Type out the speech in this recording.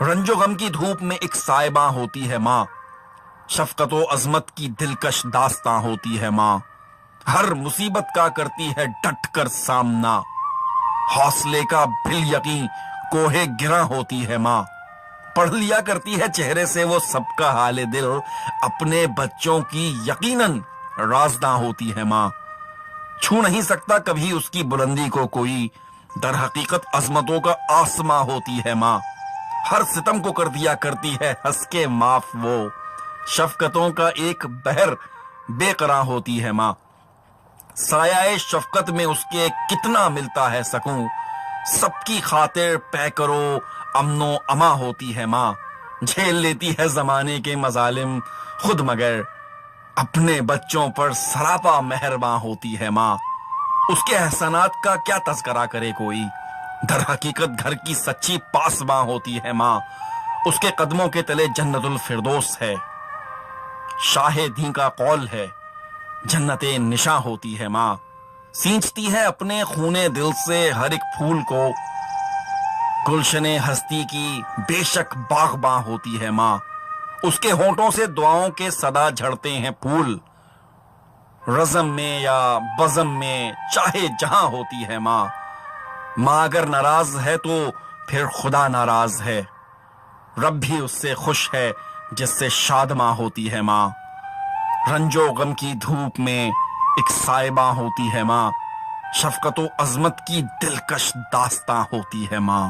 رنج و غم کی دھوپ میں ایک سائباں ہوتی ہے ماں، شفقت و عظمت کی دلکش داستاں ہوتی ہے ماں، ہر مصیبت کا کرتی ہے ڈٹ کر سامنا، حوصلے کا بھل یقین کوہ گراں ہوتی ہے ماں، پڑھ لیا کرتی ہے چہرے سے وہ سب کا حال دل، اپنے بچوں کی یقیناً رازداں ہوتی ہے ماں، چھو نہیں سکتا کبھی اس کی بلندی کو کوئی، در حقیقت عظمتوں کا آسماں ہوتی ہے ماں، ہر ستم کو کر دیا کرتی ہے ہنس کے معاف وہ، شفقتوں کا ایک بحر بے قرار ہوتی ہے ماں، سایہ شفقت میں اس کے کتنا ملتا ہے سکون، سب کی خاطر پے کرو امن و اما ہوتی ہے ماں، جھیل لیتی ہے زمانے کے مظالم خود مگر اپنے بچوں پر سراپا مہرباں ہوتی ہے ماں، اس کے احسانات کا کیا تذکرہ کرے کوئی، در حقیقت گھر کی سچی پاسباں ہوتی ہے ماں، اس کے قدموں کے تلے جنت الفردوس ہے، شاہ دین کا قول ہے جنت نشاں ہوتی ہے ماں، سینچتی ہے اپنے خونے دل سے ہر ایک پھول کو، گلشن ہستی کی بے شک باغباں ہوتی ہے ماں، اس کے ہونٹوں سے دعاؤں کے صدا جھڑتے ہیں پھول، رزم میں یا بزم میں چاہے جہاں ہوتی ہے ماں، ماں اگر ناراض ہے تو پھر خدا ناراض ہے، رب بھی اس سے خوش ہے جس سے شادماں ہوتی ہے ماں، رنج و غم کی دھوپ میں ایک سائباں ہوتی ہے ماں، شفقت و عظمت کی دلکش داستاں ہوتی ہے ماں۔